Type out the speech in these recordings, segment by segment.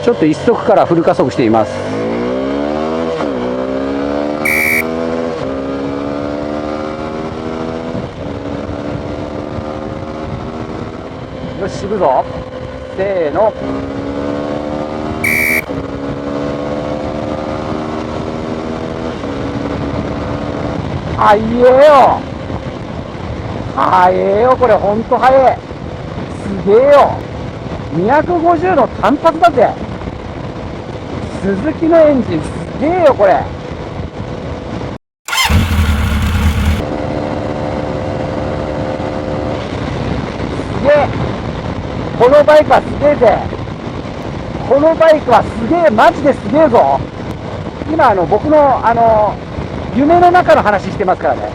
ちょっと一速からフル加速しています。よし、行くぞ。せーの。速えよ。速えよ、これほんと速え。すげえよ。250の単発だぜ。鈴木のエンジンすげえよ、これ。すげえ。このバイクはすげえぜ。このバイクはすげえ、マジですげえぞ。今僕の夢の中の話してますからね。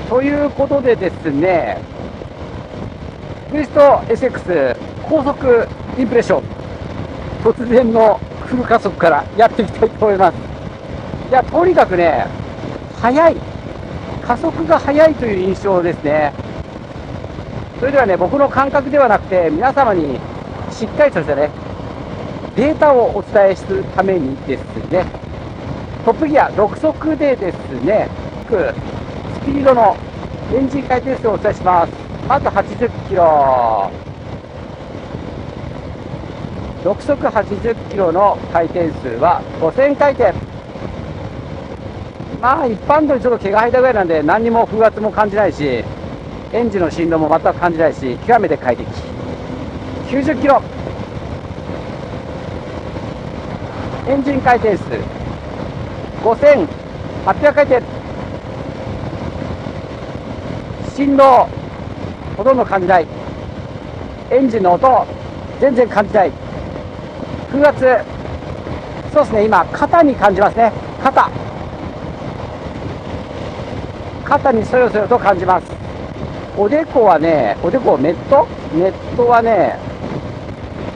ということでですね、クリスト SX 高速インプレッション、突然のフル加速からやっていきたいと思います。いや、とにかくね、速い、加速が速いという印象ですね。それではね、僕の感覚ではなくて、皆様にしっかりとしたね、データをお伝えするためにですね、トップギア6速でですね、スピードのエンジン回転数をお伝えします。まず80キロ。6速80キロの回転数は5000回転。まあ一般道にちょっと毛が生えたぐらいなんで何にも風圧も感じないし、エンジンの振動も全く感じないし、極めて快適。90キロ。エンジン回転数5800回転。振動ほとんど感じない。エンジンの音全然感じない。風圧、そうですね、今肩に感じますね。肩にそよそよと感じます。おでこはね、ネットはね、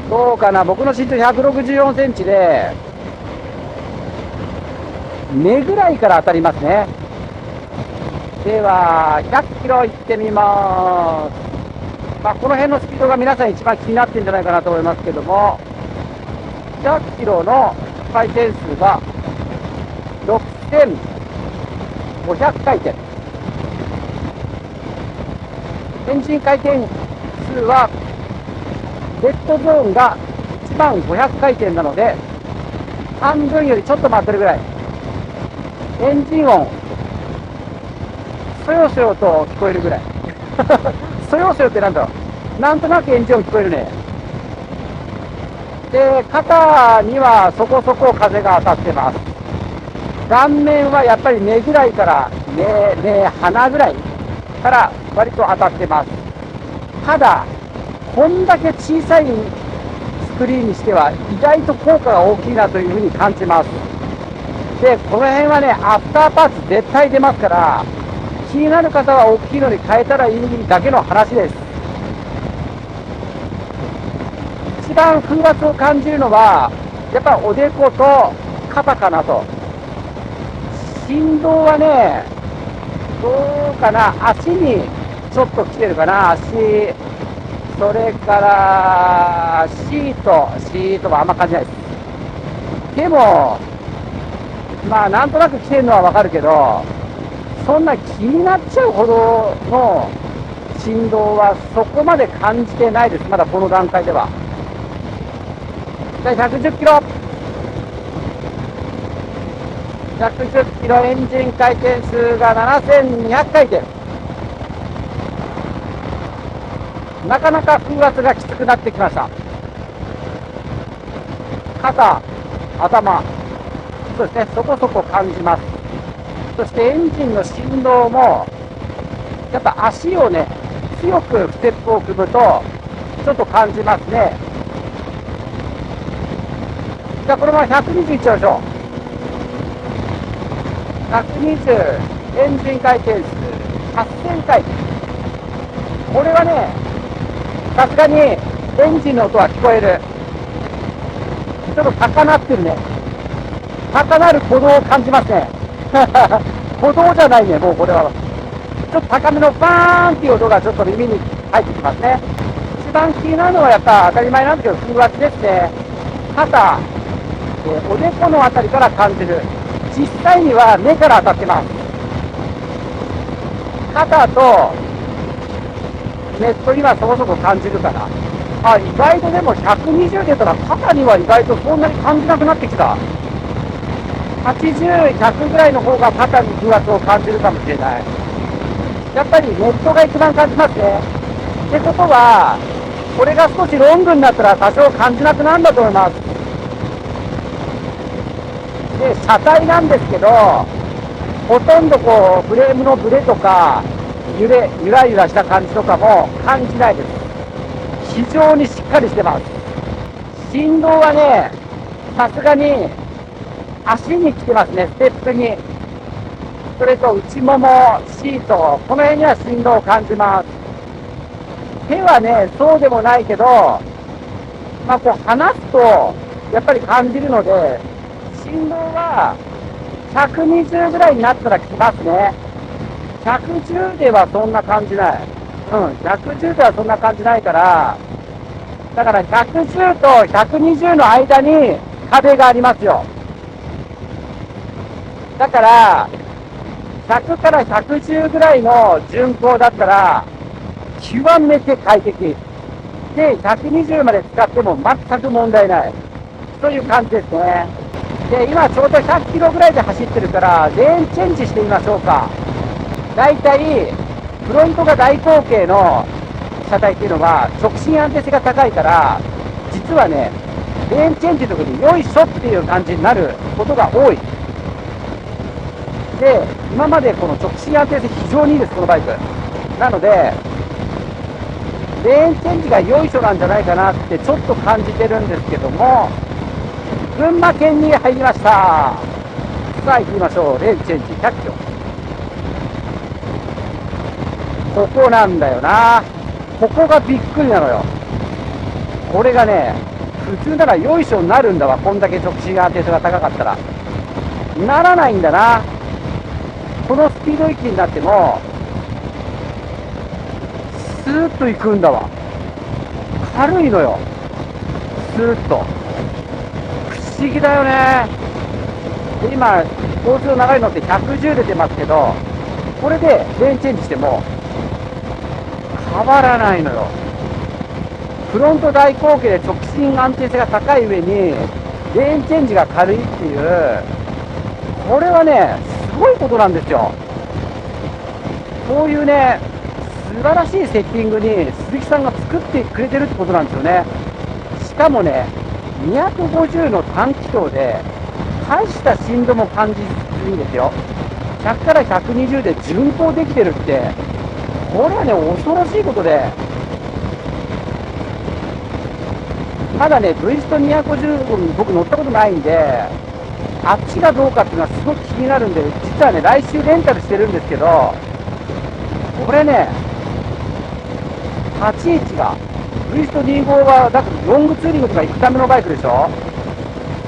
どうかな。僕の身長164センチで目ぐらいから当たりますね。では100キロ行ってみます。まあ、この辺のスピードが皆さん一番気になってるんじゃないかなと思いますけども、100キロの回転数が6500回転。エンジン回転数はデッドゾーンが10500回転なので、半分よりちょっと待ってるぐらい。エンジン音そよそよと聞こえるぐらい。そよそよってなんだろう、なんとなくエンジン音聞こえるね。で、肩にはそこそこ風が当たってます。顔面はやっぱり目ぐらいから鼻ぐらいから割と当たってます。ただこんだけ小さいスクリーンにしては意外と効果が大きいなというふうに感じます。で、この辺はね、アフターパーツ絶対出ますから、気になる方は大きいのに変えたらいいだけの話です。一番風圧を感じるのはやっぱおでこと肩かなと。振動はね、どうかな、足にちょっと来てるかな。足、それからシートはあんま感じないです。でもまあなんとなく来てるのはわかるけど、そんな気になっちゃうほどの振動はそこまで感じてないです。まだこの段階では。110キロ。110キロ、エンジン回転数が7200回転。なかなか風圧がきつくなってきました。肩、頭、そうですね、そこそこ感じます。そしてエンジンの振動も、やっぱ足をね、強くステップを踏むと、ちょっと感じますね。じゃあ、このまま120いっちゃいましょう。120、エンジン回転数、8000回転。これはね、さすがにエンジンの音は聞こえる。ちょっと高鳴ってるね。高鳴る鼓動を感じますね。鼓動じゃないね、もうこれは。ちょっと高めのバーンっていう音がちょっと耳に入ってきますね。一番気になるのはやっぱ当たり前なんですけど、風圧ですね。肩、おでこのあたりから感じる。実際には目から当たってます。肩とネットにはそこそこ感じるから。あ、意外とでも120出たら肩には意外とそんなに感じなくなってきた。80、100ぐらいの方が肩に風圧を感じるかもしれない。やっぱりネットが一番感じますね。ってことは、これが少しロングになったら多少感じなくなるんだと思います。で、車体なんですけど、ほとんどこう、フレームのブレとか、ゆらゆらした感じとかも感じないです。非常にしっかりしてます。振動はね、さすがに足に来てますね、ステップに。それと内もも、シート、この辺には振動を感じます。手はね、そうでもないけど、まあこう離すと、やっぱり感じるので、振動は120ぐらいになったら来ますね。110ではそんな感じない。110ではそんな感じないから、だから110と120の間に壁がありますよ。だから、100から110ぐらいの巡航だったら、極めて快適。で、120まで使っても全く問題ない。という感じですね。で、今ちょうど100キロぐらいで走ってるから、レーンチェンジしてみましょうか。だいたい、フロントが大口径の車体っていうのは、直進安定性が高いから、実はね、レーンチェンジの時によいしょっていう感じになることが多い。で、今までこの直進安定性非常にいいです、このバイク。なので、レーンチェンジがよいしょなんじゃないかなってちょっと感じてるんですけども、群馬県に入りました。さあ行きましょう。レーンチェンジ100キロ。ここなんだよな。ここがびっくりなのよ。これがね、普通ならよいしょになるんだわ。こんだけ直進安定性が高かったら。ならないんだな。このスピード域になっても、スーッと行くんだわ。軽いのよ。スーッと。不思議だよね。で今、交通の流れに乗って110出てますけど、これでレーンチェンジしても変わらないのよ。フロント大口径で直進安定性が高い上に、レーンチェンジが軽いっていう、これはね、すごいことなんですよ。こういうね、素晴らしいセッティングに鈴木さんが作ってくれてるってことなんですよね。しかもね、250の短気筒で、大した振動も感じずにですよ。100から120で巡航できてるって、これはね、恐ろしいことで、まだね、ブイスト250、僕乗ったことないんで、あっちがどうかっていうのはすごく気になるんで、実はね、来週レンタルしてるんですけど、これね、立ち位置が、ブイスト25は、だからロングツーリングとか行くためのバイクでしょ。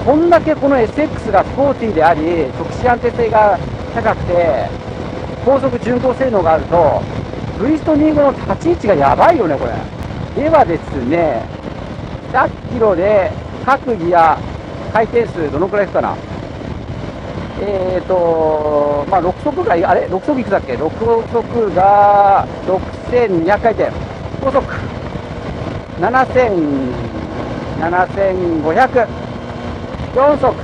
こんだけこの SX がスポーティーであり、直進安定性が高くて、高速巡航性能があると、ブイスト25の立ち位置がやばいよね、これ。ではですね、100キロで各ギア、回転数どのくらいですかな。まあ、6速ぐらい、あれ ?6 速いくだっけ ?6 速が6200回転。高速7500。4速。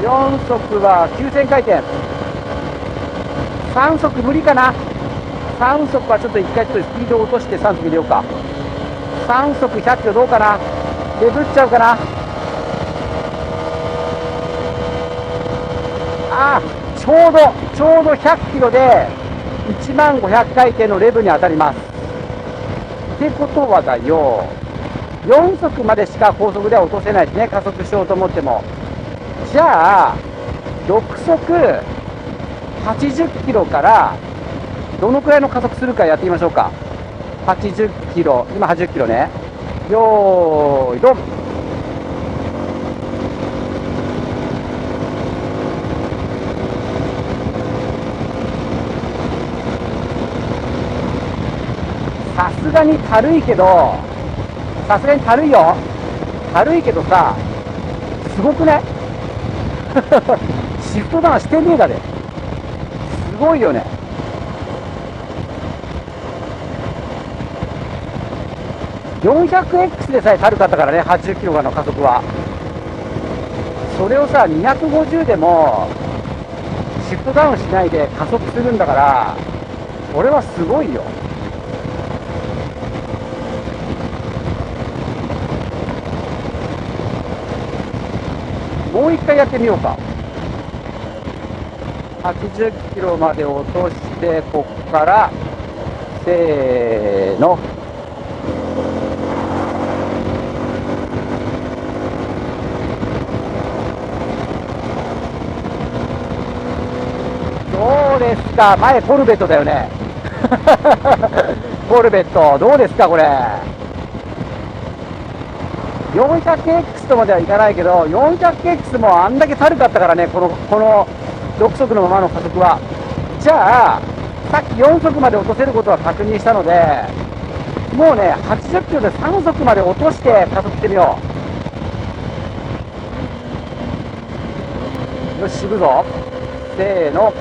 4速は9000回転。3速無理かな。3速はちょっと一回ちょっとスピードを落として3速入れようか。3速100キロどうかな。デブっちゃうかな。ちょうど100キロで1万500回転のレブに当たります。ってことはだよ、4速までしか高速では落とせないですね、加速しようと思っても。じゃあ、6速80キロからどのくらいの加速するかやってみましょうか。80キロ、今80キロね。よーい、ドン。さすがに軽いけど、さすがに軽いよ。軽いけどさ、すごくない？シフトダウンしてねえだで。すごいよね。400X でさえ軽かったからね、80キロからの加速は。それをさ、250でもシフトダウンしないで加速するんだから、これはすごいよ。もう一回やってみようか。80キロまで落として、こっから、せーの。どうですか、前コルベットだよね。コルベット、どうですか、これ。400X とまではいかないけど、400X もあんだけ軽かったからね、この6速のままの加速は。じゃあ、さっき4速まで落とせることは確認したので、もうね、80キロで3速まで落として加速してみよう。よし、行くぞ。せーの。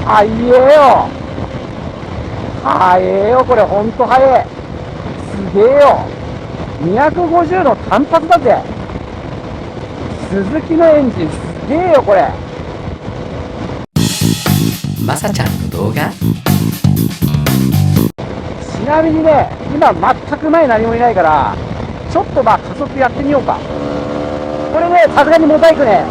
早えよ。早えよ、これほんと早え。すげえよ。250の単発だぜ。鈴木のエンジンすげえよ、これ。まさちゃんの動画。ちなみにね、今全く前何もいないから、ちょっと加速やってみようか。これね、さすがにモザイクね。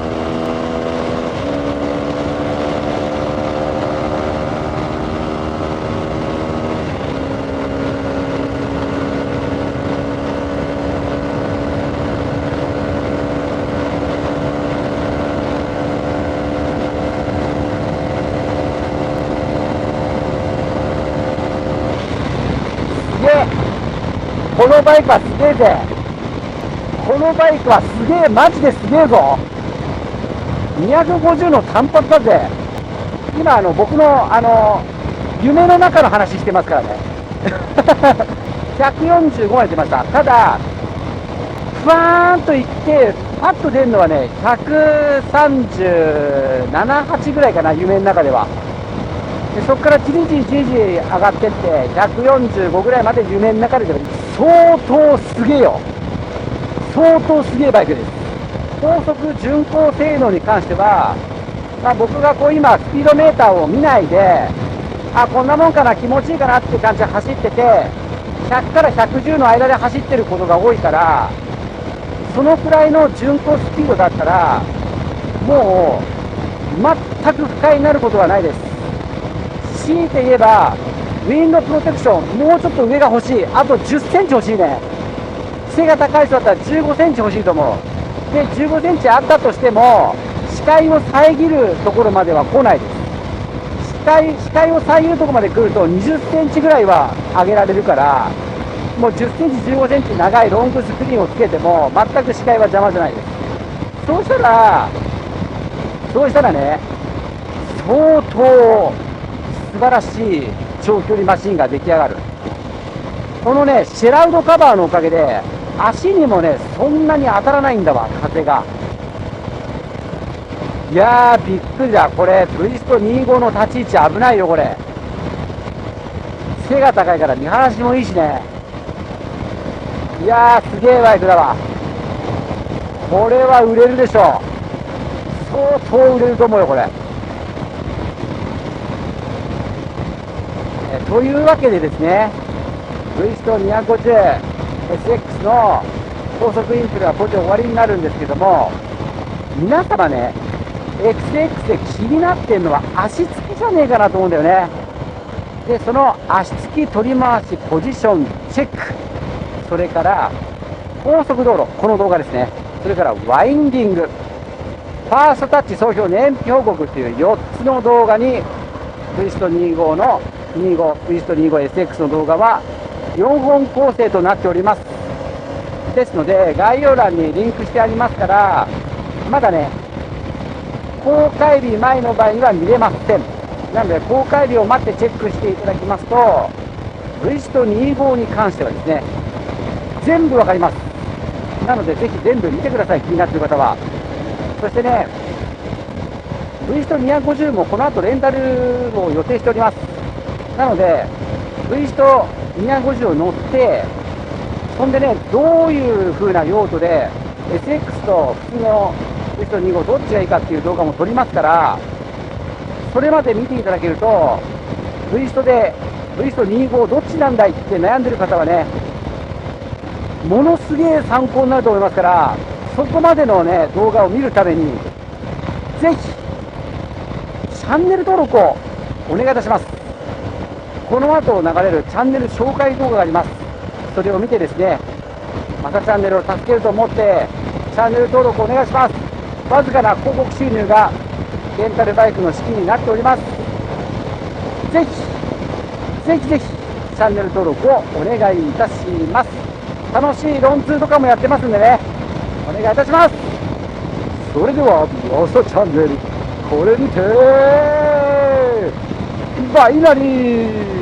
このバイクはすげえぜ。このバイクはすげえ、マジですげえぞ。250の単発だぜ。今僕の夢の中の話してますからね。145まで出ました。ただふわーんといってパッと出るのはね、137、8ぐらいかな、夢の中では。でそこからじりじりじりじり上がってって145ぐらいまで夢の中で出る。相当すげえよ。相当すげえバイクです。高速巡航性能に関しては、僕が今スピードメーターを見ないで、こんなもんかな、気持ちいいかなって感じで走ってて、100から110の間で走ってることが多いから、そのくらいの巡航スピードだったらもう全く不快になることはないです。強いて言えばウィンドプロテクション、もうちょっと上が欲しい。あと10センチ欲しいね。背が高い人だったら15センチ欲しいと思う。で15センチあったとしても視界を遮るところまでは来ないです。視界を遮るところまで来ると20センチぐらいは上げられるから、もう10センチ15センチ長いロングスクリーンをつけても全く視界は邪魔じゃないです。そうしたらね、相当素晴らしい長距離マシンが出来上がる。このね、シェラウドカバーのおかげで足にもね、そんなに当たらないんだわ、風が。いやー、びっくりだ。これツイスト25の立ち位置危ないよ。これ背が高いから見晴らしもいいしね。いやー、すげえバイクだわ。これは売れるでしょう。相当売れると思うよ、これ。というわけでですね、ツイスト250、SX の高速インフレはこれで終わりになるんですけども、皆様ね、XX で気になってるのは足つきじゃねえかなと思うんだよね。で、その足つき取り回しポジションチェック、それから高速道路、この動画ですね。それからワインディング、ファーストタッチ総評燃費報告という4つの動画に、ツイスト25のツイスト 25SX の動画は4本構成となっております。ですので、概要欄にリンクしてありますから、まだね、公開日前の場合には見れません。なので、公開日を待ってチェックしていただきますと、ツイスト25に関してはですね、全部わかります。なので、ぜひ全部見てください、気になっている方は。そしてね、ツイスト250もこの後レンタルを予定しております。なので、ツイスト250を乗って、そんでね、どういう風な用途で SX と普通のツイスト25どっちがいいかっていう動画も撮りますから、それまで見ていただけると、ツイスト25どっちなんだいって悩んでる方はね、ものすげえ参考になると思いますから、そこまでのね、動画を見るために、ぜひ、チャンネル登録をお願いいたします。この後流れるチャンネル紹介動画があります。それを見てですね、またチャンネルを助けると思って、チャンネル登録をお願いします。わずかな広告収入がレンタルバイクの資金になっております。ぜひ、ぜひぜひ、チャンネル登録をお願いいたします。楽しいロンツーとかもやってますんでね、お願いいたします。それでは、マサチャンネル、これにて、バイナリー